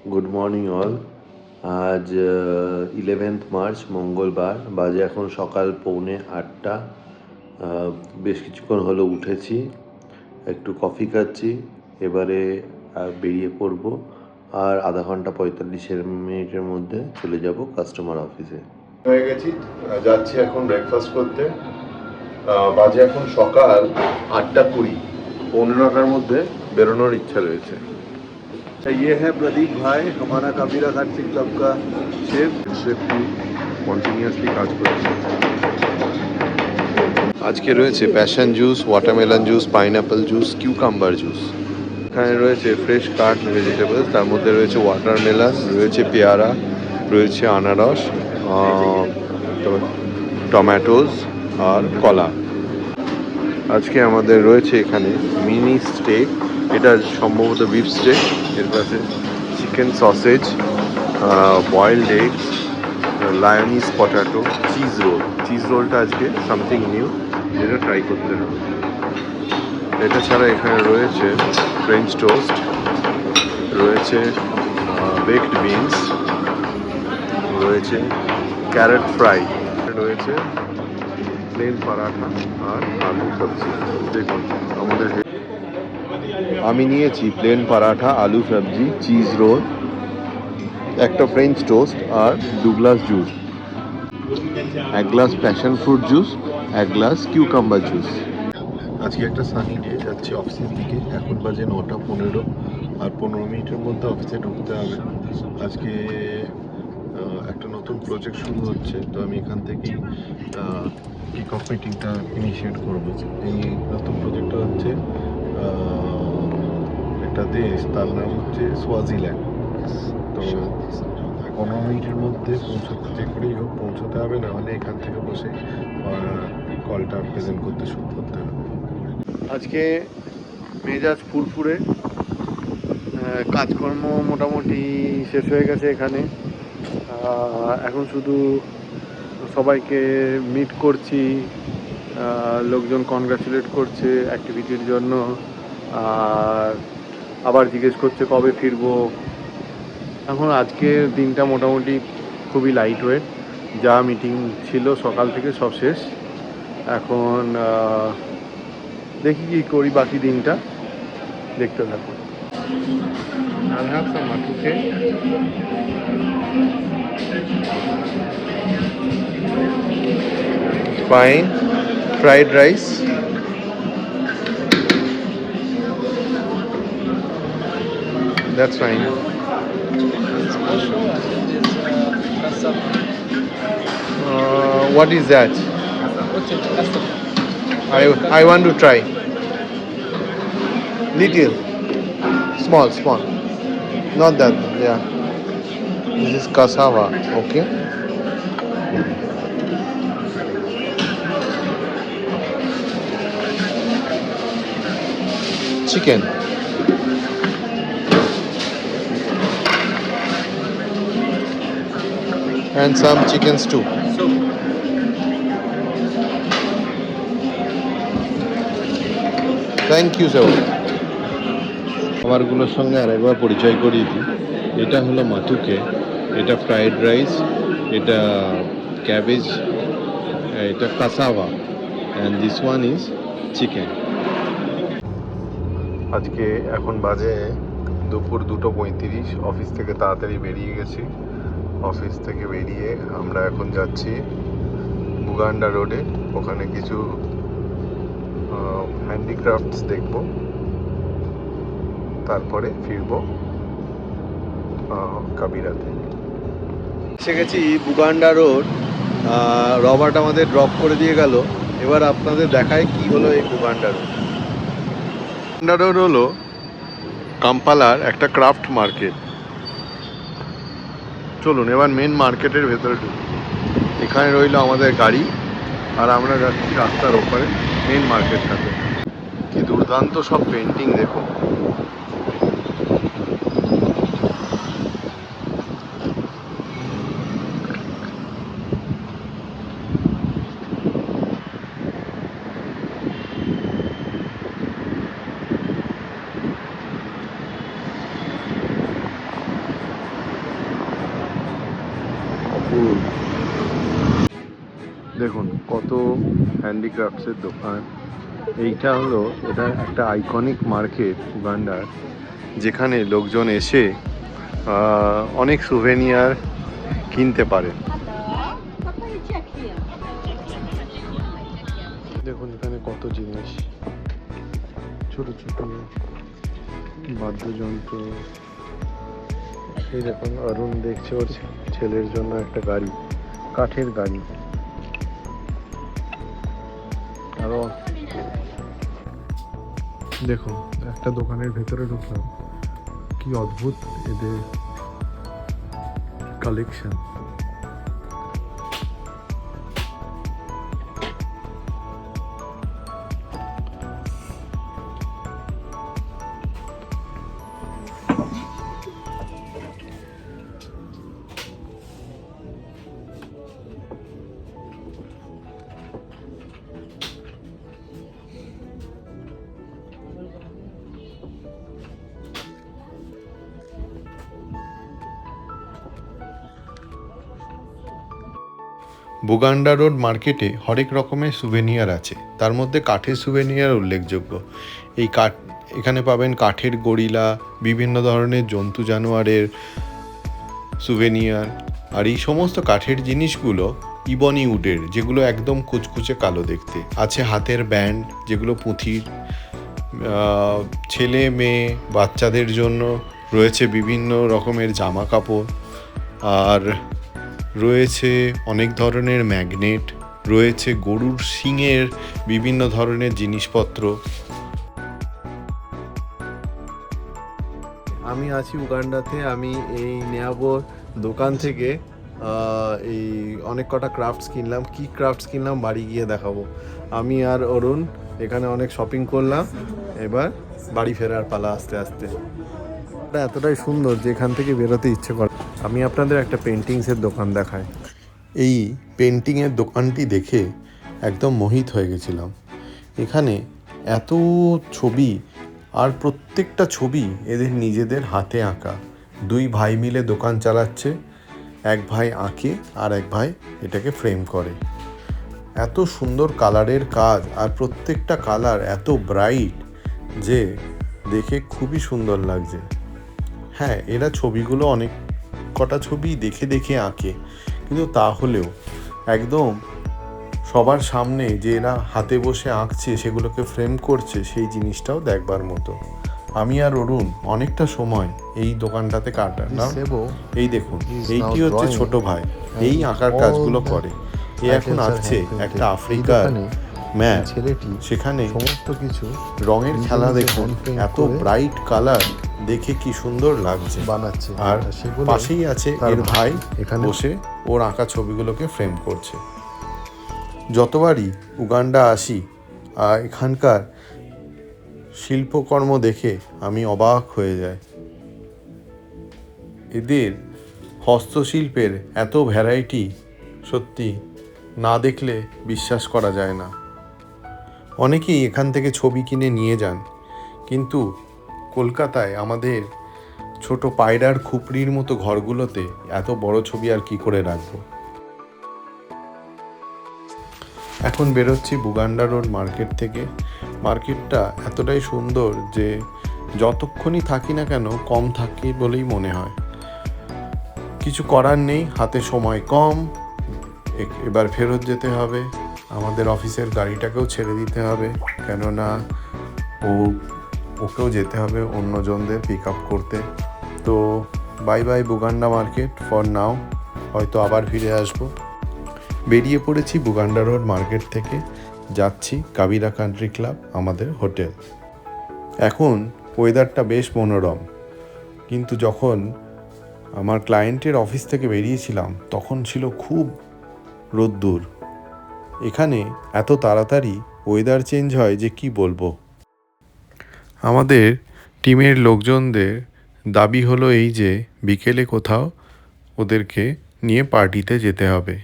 Good morning all. আজ 11th March মঙ্গলবার, বাজে এখন সকাল 7:45। বেশ কিছুক্ষণ হলো উঠেছি, একটু কফি খাচ্ছি, এবারে বেরিয়ে পড়ব। আর আধা ঘন্টা 45 মিনিটের মধ্যে চলে যাব কাস্টমার অফিসে। হয়ে গেছি, যাচ্ছি এখন ব্রেকফাস্ট করতে। বাজে এখন সকাল 8:20, 15টার মধ্যে বেরোনোর ইচ্ছা রয়েছে। ये है प्रदीप भाई, हमारा कबीरा घाट सिख क्लब का शेफ। একটু কন্টিনিউয়াসলি কাজ করছে। আজকে রয়েছে passion juice, watermelon juice, pineapple juice, cucumber juice. এখানে রয়েছে ফ্রেশ কাট ভেজিটেবলস, তার মধ্যে রয়েছে ওয়াটারমেলন, রয়েছে পেয়ারা, রয়েছে আনারস, টমেটোস আর কলা। আজকে আমাদের রয়েছে এখানে মিনি স্টেক, এটা সম্ভবত বিফ স্টেক, এর পাশে chicken sausage, boiled eggs, lyonnaise potato, cheese roll. Cheese রোলটা আজকে সামথিং নিউ, যেটা ট্রাই করতে হবে। এটা ছাড়া এখানে রয়েছে ফ্রেঞ্চ টোস্ট, রয়েছে বেকড বিনস, রয়েছে ক্যারট ফ্রাই, রয়েছে প্লেন পরাঠা আর আলু সবজি। দেখুন আমাদের আমি নিয়েছি প্লেন পরাঠা, আলু সবজি, চিজ রোল, একটা ফ্রেঞ্চ টোস্ট আর 2 glass juice, 1 glass passion fruit juice, 1 glass cucumber juice. আজকে একটা সানি ডে, যাচ্ছি অফিসের দিকে। এখন বাজে 9:15, আর 15 মিনিটের মধ্যে অফিসে ঢুকতে হবে। আজকে একটা নতুন প্রজেক্ট শুরু হচ্ছে, তো আমি এখান থেকেই কিক অফ মিটিংটা ইনিশিয়েট করবো। এই নতুন প্রজেক্টটা হচ্ছে একটা দেশ, তার নাম হচ্ছে সোয়াজিল্যান্ড। তো 15 মিনিটের মধ্যে পৌঁছতে, যে করেই হোক পৌঁছতে হবে, না হলে এখান থেকে বসে কলটা প্রেজেন্ট করতে শুরু করতে হবে। আজকে মেজাজ ফুরফুরে, কাজকর্ম মোটামুটি শেষ হয়ে গেছে এখানে। এখন শুধু সবাইকে মিট করছি, লোকজন কনগ্রাচুলেট করছে অ্যাক্টিভিটির জন্য, আর আবার জিজ্ঞেস করছে কবে ফিরবো। এখন আজকের দিনটা মোটামুটি খুবই লাইট ওয়েট, যা মিটিং ছিল সকাল থেকে সব শেষ। এখন দেখি কি করি বাকি দিনটা, দেখতে থাকুন। I'll have some matuke. Fine. Fried rice. That's fine. What is that? I want to try. Little. Small. Not that, yeah. This is cassava, okay. Chicken. And some chicken stew. Thank you, sir. খাবারগুলোর সঙ্গে আরেকবার পরিচয় করিয়ে দিই। এটা হলো মাতুকে, এটা fried rice, এটা ক্যাবেজ, এটা cassava, and this one is chicken. আজকে এখন বাজে দুপুর 2:35, অফিস থেকে তাড়াতাড়ি বেরিয়ে গেছি। অফিস থেকে বেরিয়ে আমরা এখন যাচ্ছি বুগান্ডা রোডে, ওখানে কিছু হ্যান্ডিক্রাফটস দেখব, তারপরে ফিরবো কাবিরাতে। এসে গেছি বুগান্ডা রোড। রবার্ট আমাদের ড্রপ করে দিয়ে গেল। এবার আপনাদের দেখায় কি হলো এই বুগান্ডা রোড। বুগান্ডা রোড হলো কাম্পালার একটা ক্রাফট মার্কেট। চলুন এবার মেন মার্কেটের ভেতরে ঢুকি। এখানে রইল আমাদের গাড়ি, আর আমরা যাচ্ছি রাস্তার ওপারে মেন মার্কেটটাতে। কি দুর্দান্ত সব পেন্টিং দেখুন। ফুল। দেখুন কত হ্যান্ডিক্রাফটসের দোকান। এটা একটা আইকনিক মার্কেট উগান্ডার, যেখানে লোকজন এসে অনেক সুভেনিয়ার কিনতে পারে। দেখুন এখানে কত জিনিস, ছোট ছোট বাদ্যযন্ত্র। এই দেখুন অরুণ দেখছে ওর ছেলের জন্য একটা গাড়ি, কাঠের গাড়ি। আরো দেখুন একটা দোকানের ভেতরে ঢুকলাম, কি অদ্ভুত এদের কালেকশন। বুগান্ডা রোড মার্কেটে হরেক রকমের সুভেনিয়ার আছে, তার মধ্যে কাঠের সুভেনিয়ার উল্লেখযোগ্য। এখানে পাবেন কাঠের গরিলা, বিভিন্ন ধরনের জন্তু জানোয়ারের সুভেনিয়ার। আর এই সমস্ত কাঠের জিনিসগুলো ইবনি উডের, যেগুলো একদম কুচকুচে কালো দেখতে। আছে হাতের ব্যান্ড, যেগুলো পুঁথির। ছেলে মেয়ে বাচ্চাদের জন্য রয়েছে বিভিন্ন রকমের জামা কাপড়। আর রয়েছে অনেক ধরনের ম্যাগনেট, রয়েছে গরুর শিংয়ের বিভিন্ন ধরনের জিনিসপত্র। আমি আছি উগান্ডাতে। আমি এই নেয়াবোর দোকান থেকে এই অনেক কটা ক্রাফটস কিনলাম। কি ক্রাফটস কিনলাম বাড়ি গিয়ে দেখাবো। আমি আর অরুণ এখানে অনেক শপিং করলাম, এবার বাড়ি ফেরার পালা আস্তে আস্তে। এটা এতটাই সুন্দর যে এখান থেকে বেরোতে ইচ্ছে করে। আমি আপনাদের একটা পেন্টিংসের দোকান দেখাই। এই পেন্টিংয়ের দোকানটি দেখে একদম মোহিত হয়ে গেছিলাম। এখানে এত ছবি, আর প্রত্যেকটা ছবি এদের নিজেদের হাতে আঁকা। দুই ভাই মিলে দোকান চালাচ্ছে, এক ভাই আঁকে আর এক ভাই এটাকে ফ্রেম করে। এত সুন্দর কালারের কাজ, আর প্রত্যেকটা কালার এত ব্রাইট যে দেখে খুবই সুন্দর লাগছে। হ্যাঁ, এরা ছবিগুলো অনেক কটা ছবি দেখে দেখে আঁকে, কিন্তু তাহলেও একদম সবার সামনে যে এরা হাতে বসে আঁকছে, সেগুলোকে ফ্রেম করছে, সেই জিনিসটাও দেখবার মতো। আমি আর অরুণ অনেকটা সময় এই দোকানটাতে কাটালাম। এই দেখুন, এইটি হচ্ছে ছোট ভাই, এই আঁকার কাজগুলো করে। এ এখন আঁকছে একটা আফ্রিকার ম্যাপ। সেখানে সমস্ত কিছু রঙের খেলা দেখুন, এত ব্রাইট কালার দেখে কি সুন্দর লাগছে বানাচ্ছে। আর পাশেই আছে এর ভাই, এখানে বসে ওর আঁকা ছবিগুলোকে ফ্রেম করছে। যতবারই উগান্ডা আসি এখানকার শিল্পকর্ম দেখে আমি অবাক হয়ে যাই। এদের হস্তশিল্পের এত ভ্যারাইটি সত্যি না দেখলে বিশ্বাস করা যায় না। অনেকেই এখান থেকে ছবি কিনে নিয়ে যান, কিন্তু কলকাতায় আমাদের ছোট পায়রার খুপড়ির মতো ঘরগুলোতে এত বড় ছবি আর কি করে রাখবো। এখন বেরোচ্ছি বুগান্ডা রোড মার্কেট থেকে। মার্কেটটা এতটাই সুন্দর যে যতক্ষণই থাকি না কেন কম থাকি বলেই মনে হয়। কিছু করার নেই, হাতে সময় কম, এবার ফেরত যেতে হবে। আমাদের অফিসের গাড়িটাকেও ছেড়ে দিতে হবে, কেননা ওকেও যেতে হবে অন্যজনদের পিক আপ করতে। তো bye bye Buganda market for now, হয়তো আবার ফিরে আসবো। বেরিয়ে পড়েছি বুগান্ডা রোড মার্কেট থেকে, যাচ্ছি কাবিরা কান্ট্রি ক্লাব, আমাদের হোটেল। এখন ওয়েদারটা বেশ মনোরম, কিন্তু যখন আমার ক্লায়েন্টের অফিস থেকে বেরিয়েছিলাম তখন ছিল খুব রোদ্দুর। এখানে এত তাড়াতাড়ি ওয়েদার চেঞ্জ হয় যে কি বলবো। আমাদের টিমের লোকজনদের দাবি হলো এই যে বিকেলে কোথাও ওদেরকে নিয়ে পার্টিতে যেতে হবে।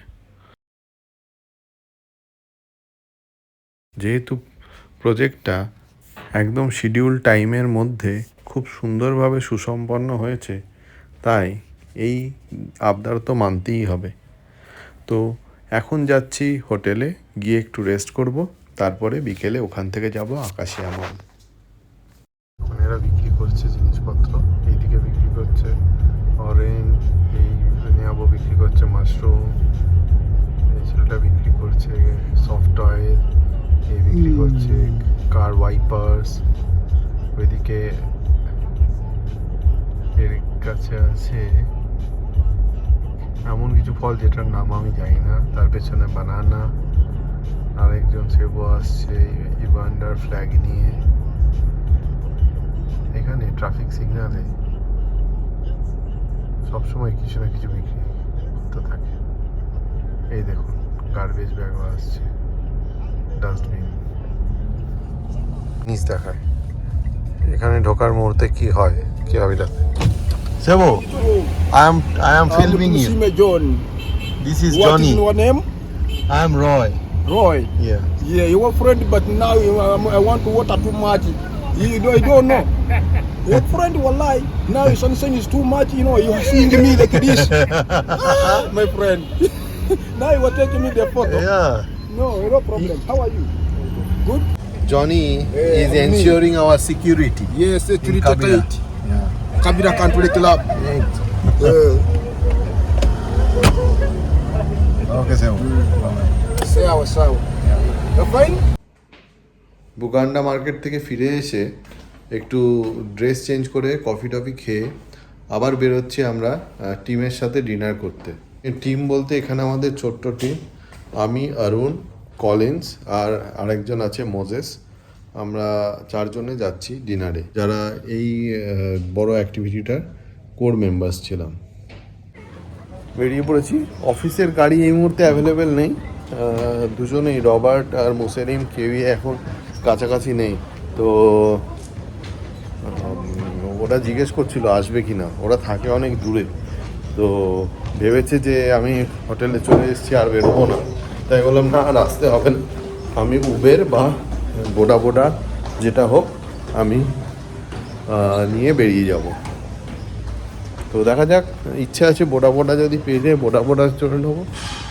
যেহেতু প্রজেক্টটা একদম শিডিউল টাইমের মধ্যে খুব সুন্দরভাবে সুসম্পন্ন হয়েছে, তাই এই আবদার তো মানতেই হবে। তো এখন যাচ্ছি হোটেলে, গিয়ে একটু রেস্ট করব, তারপরে বিকেলে ওখান থেকে যাব আকাশিয়া মল। এরা বিক্রি করছে জিনিসপত্র, এইদিকে বিক্রি করছে অরেঞ্জ, এই নেয়াবো বিক্রি করছে মাশরুম, এই ছেলেটা বিক্রি করছে সফট অয়েল, এই বিক্রি করছে কার ওয়াইপার্স, ওইদিকে এর কাছে আছে এমন কিছু ফল যেটার নাম আমি জানি না, তার পেছনে বানানা, আরেকজন সেবো আসছে ইভান্ডার ফ্ল্যাগ নিয়ে। এখানে ট্রাফিক সিগন্যালে সবসময় কিছু না কিছু বিক্রি হতে থাকে। এই দেখুন গার্বেজ ব্যাগও আসছে, ডাস্টবিন নিচ দেখায়। এখানে ঢোকার মুহূর্তে কি হয় কি হবে এটা? সেবো, I am filming you. John. This is What Johnny. is your name? I am Roy. Roy. Yeah. Yeah, you are friend, but now I want to water too much. You don't know. Your friend will lie. Now your sunshine is too much. You know, you are seeing me like this. My friend. Now you are taking me the photo. Yeah. No, no problem. How are you? Good. Johnny Hey, is how are you? ensuring our security. Yes, it's in really Kabira. tight. Yeah. Kabira Country Club. Okay, Sebo. Sawa. You're fine? Buganda market থেকে ফিরে এসে একটু dress change করে coffee toffee খেয়ে আবার বেরোচ্ছি আমরা টিমের সাথে ডিনার করতে। টিম বলতে এখানে আমাদের ছোট্ট টিম, আমি, অরুণ, কলিন্স আর আরেকজন আছে মোজেস। আমরা চারজনে যাচ্ছি ডিনারে, যারা এই বড় অ্যাক্টিভিটিটার কোর মেম্বার্স ছিলাম। বেরিয়ে পড়েছি। অফিসের গাড়ি এই মুহূর্তে অ্যাভেলেবেল নেই, দুজনেই রবার্ট আর মুসেরিম কেউই এখন কাছাকাছি নেই। তো ওরা জিজ্ঞেস করছিল আসবে কি না, ওরা থাকে অনেক দূরে। তো ভেবেছে যে আমি হোটেলে চলে এসেছি আর বেরোবো না, তাই বললাম না আর আসতে হবে না, আমি উবের বা বোডা যেটা হোক আমি নিয়ে বেরিয়ে যাব। তো দেখা যাক, ইচ্ছা আছে বোডা যদি পেয়ে যায় বোডা চলে নেবো,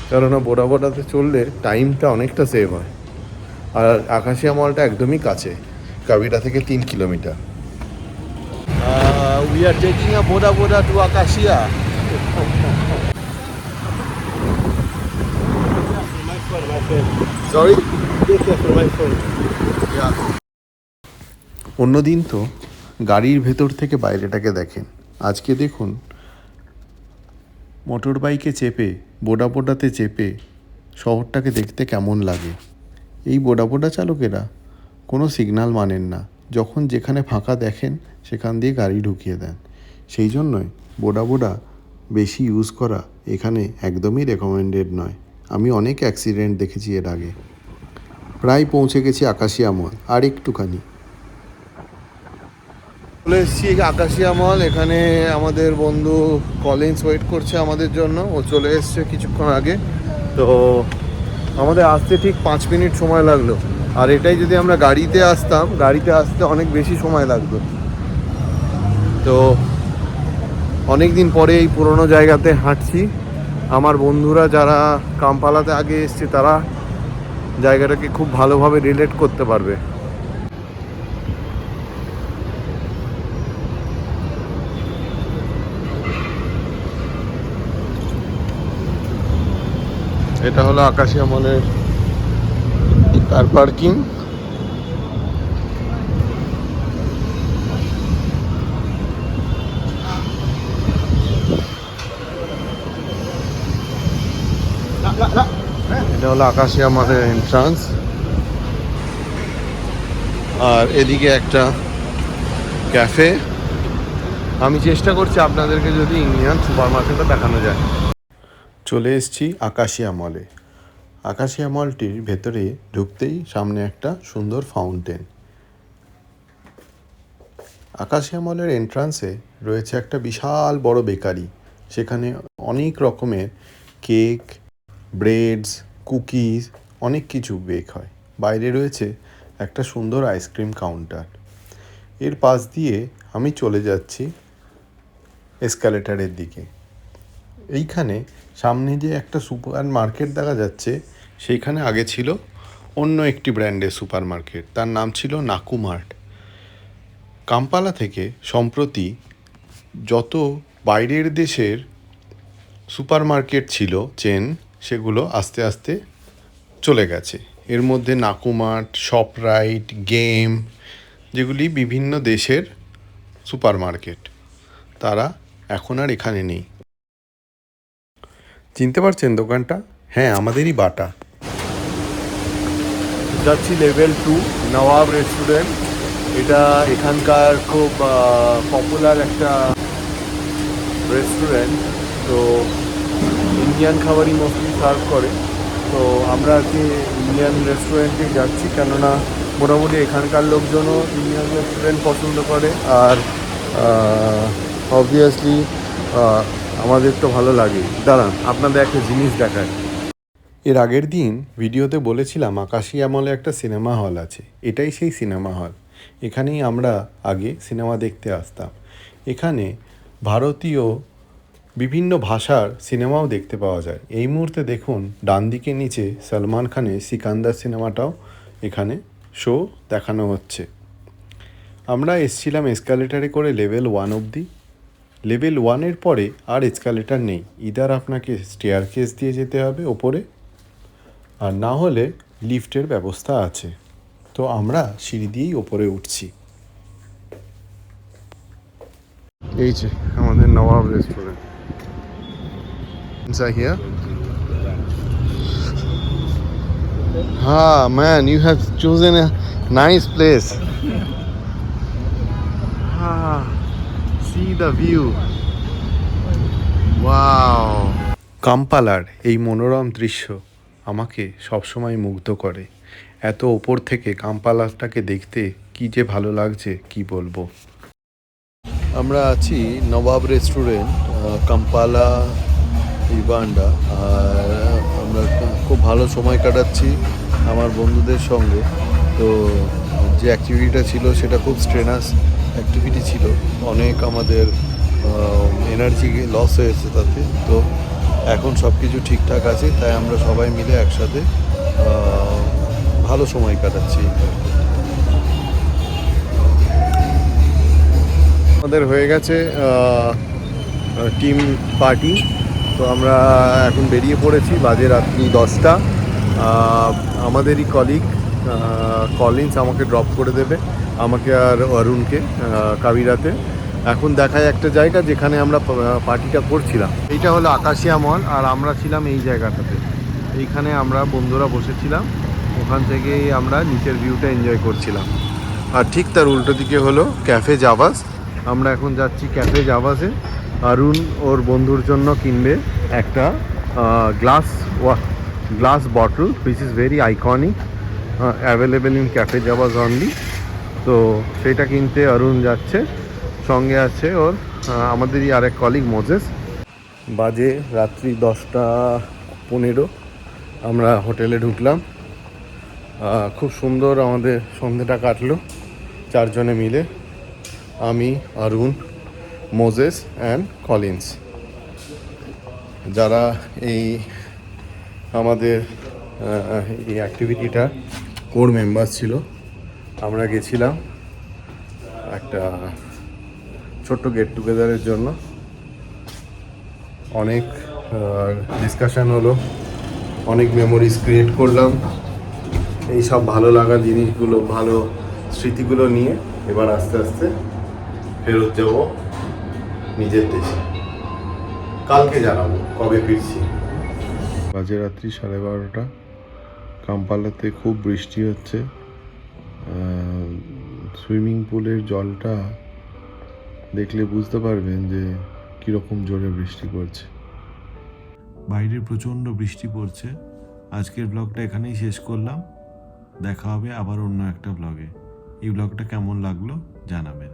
কেননা বোডাতে চললে টাইমটা অনেকটা সেভ হয়। আর আকাশিয়া মলটা একদমই কাছে, কাবিরা থেকে 3 kilometre. We are taking a boda to Acacia. Sorry? অন্যদিন তো গাড়ির ভেতর থেকে বাইরেটাকে দেখেন, আজকে দেখুন মোটর বাইকে চেপে বোডাতে চেপে শহরটাকে দেখতে কেমন লাগে। এই বোডা চালকেরা কোনো সিগন্যাল মানেন না, যখন যেখানে ফাঁকা দেখেন সেখান দিয়ে গাড়ি ঢুকিয়ে দেন। সেই জন্যই বোডা বেশি ইউজ করা এখানে একদমই রেকমেন্ডেড নয়। আমি অনেক অ্যাক্সিডেন্ট দেখেছি এর আগে। প্রায় পৌঁছে গেছি আকাশিয়া মল, আর একটুখানি। চলে এসেছি আকাশিয়া মল। এখানে আমাদের বন্ধু কলিন্স ওয়েট করছে আমাদের জন্য, ও চলে এসছে কিছুক্ষণ আগে। তো আমাদের আসতে ঠিক 5 মিনিট সময় লাগলো, আর এটাই যদি আমরা গাড়িতে আসতাম, গাড়িতে আসতে অনেক বেশি সময় লাগতো। তো অনেক দিন পরে এই পুরনো জায়গাতে হাঁটছি। আমার বন্ধুরা যারা কাম্পালাতে আগে এসছে তারা জায়গাটাকে খুব ভালোভাবে রিলেট করতে পারবে। এটা হলো আকাশিয়া মলের কার পার্কিং। এটা হলো আকাশিয়া মলের এন্ট্রান্স, আর এদিকে একটা ক্যাফে। আমি চেষ্টা করছি আপনাদেরকে যদি ইন্ডিয়ান সুপার মার্কেটটা দেখানো যায়। চলে এসেছি আকাশিয়া মলে। আকাশিয়া মলটির ভেতরে ঢুকতেই সামনে একটা সুন্দর ফাউন্টেন। আকাশিয়া মলের এন্ট্রান্সে রয়েছে একটা বিশাল বড় বেকারি, সেখানে অনেক রকমের কেক, ব্রেডস, কুকিজ, অনেক কিছু বেক হয়। বাইরে রয়েছে একটা সুন্দর আইসক্রিম কাউন্টার। এর পাশ দিয়ে আমি চলে যাচ্ছি এসকালেটারের দিকে। এইখানে সামনে যে একটা সুপার মার্কেট দেখা যাচ্ছে, সেইখানে আগে ছিল অন্য একটি ব্র্যান্ডের সুপার মার্কেট, তার নাম ছিল নাকুমার্ট। কাম্পালা থেকে সম্প্রতি যত বাইরের দেশের সুপার মার্কেট ছিল চেন, সেগুলো আস্তে আস্তে চলে গেছে। এর মধ্যে নাকুমার্ট, শপরাইট, গেম, যেগুলি বিভিন্ন দেশের সুপার মার্কেট, তারা এখন আর এখানে নেই। চিনতে পারছেন দোকানটা? হ্যাঁ, আমাদেরই বাটা। যাচ্ছি লেভেল 2 নবাব রেস্টুরেন্ট। এটা এখানকার খুব পপুলার একটা রেস্টুরেন্ট। তো ইন্ডিয়ান খাবারই মোস্টলি সার্ভ করে। তো আমরা আজকে ইন্ডিয়ান রেস্টুরেন্টে যাচ্ছি, কেননা মোটামুটি এখানকার লোকজনও ইন্ডিয়ান রেস্টুরেন্ট পছন্দ করে, আর অবভিয়াসলি আমাদের তো ভালো লাগে। দাঁড়ান, আপনাদের একটা জিনিস দেখায়। এর আগের দিন ভিডিওতে বলেছিলাম আকাশী আমলে একটা সিনেমা হল আছে। এটাই সেই সিনেমা হল। এখানেই আমরা আগে সিনেমা দেখতে আসতাম। এখানে ভারতীয় বিভিন্ন ভাষার সিনেমাও দেখতে পাওয়া যায়। এই মুহূর্তে দেখুন ডান দিকে নিচে সলমান খানের সিকান্দার সিনেমাটাও এখানে শো দেখানো হচ্ছে। আমরা এসছিলাম এসকালেটারে করে লেভেল 1 অবধি। লেভেল 1-এর পরে আর এসকালেটার নেই। ইদার আপনাকে স্টেয়ারকেস দিয়ে যেতে হবে ওপরে, আর না হলে লিফটের ব্যবস্থা আছে। তো আমরা সিঁড়ি দিয়েই ওপরে উঠছি। এই যে আমাদের নবাব restaurant. Inside here? Man, you have chosen a nice place. See the view. Wow. কাম্পালার এই মনোরম দৃশ্য আমাকে সবসময় মুগ্ধ করে। এত ওপর থেকে কাম্পালাটাকে দেখতে কি যে ভালো লাগছে, কি বলবো। আমরা আছি নবাব রেস্টুরেন্ট, কাম্পালা, ইউগান্ডা। আর আমরা খুব ভালো সময় কাটাচ্ছি আমার বন্ধুদের সঙ্গে। তো যে অ্যাক্টিভিটিটা ছিল সেটা খুব স্ট্রেনাস অ্যাক্টিভিটি ছিল। অনেক আমাদের এনার্জি লস হয়েছে তাতে। তো এখন সব কিছু ঠিকঠাক আছে, তাই আমরা সবাই মিলে একসাথে ভালো সময় কাটাচ্ছি। আমাদের হয়ে গেছে টিম পার্টি। তো আমরা এখন বেরিয়ে পড়েছি, বাজে রাত্রি 10টা। আমাদেরই কলিগ কলিন্স আমাকে ড্রপ করে দেবে, আমাকে আর অরুণকে কাবিরাতে। এখন দেখায় একটা জায়গা যেখানে আমরা পার্টিটা করছিলাম। এইটা হলো আকাশিয়া মল, আর আমরা ছিলাম এই জায়গাটাতে। এইখানে আমরা বন্ধুরা বসেছিলাম, ওখান থেকেই আমরা নিচের ভিউটা এনজয় করছিলাম। আর ঠিক তার উল্টো দিকে হলো ক্যাফে জাভাস। আমরা এখন যাচ্ছি ক্যাফে জাভাসে। অরুণ ওর বন্ধুর জন্য কিনবে একটা glass bottle, which is very iconic, available in cafe Javas only. তো সেটা কিনতে অরুণ যাচ্ছে, সঙ্গে আছে ওর আমাদেরই আরেক কলিগ মোজেস। বাজে রাত্রি 10:15 আমরা হোটেলে ঢুকলাম। খুব সুন্দর আমাদের সন্ধ্যেটা কাটলো চারজনে মিলে, আমি, অরুণ, মোজেস অ্যান্ড কলিন্স। যারা এই আমাদের এই অ্যাক্টিভিটিটা কোর মেম্বার ছিল। আমরা গেছিলাম একটা ছোট্ট গেট টুগেদারের জন্য। অনেক ডিসকাশন হলো, অনেক মেমোরিজ ক্রিয়েট করলাম। এই সব ভালো লাগা জিনিসগুলো, ভালো স্মৃতিগুলো নিয়ে এবার আস্তে আস্তে ফেরত যাব নিজের দেশে। কালকে জানাবো কবে ফিরছি। বাজে রাত্রি 12:30। কাম্পালাতে খুব বৃষ্টি হচ্ছে। সুইমিং পুলের জলটা দেখলে বুঝতে পারবেন যে কীরকম জোরে বৃষ্টি পড়ছে। বাইরে প্রচণ্ড বৃষ্টি পড়ছে। আজকের ব্লগটা এখানেই শেষ করলাম। দেখা হবে আবার অন্য একটা ব্লগে। এই ব্লগটা কেমন লাগলো জানাবেন।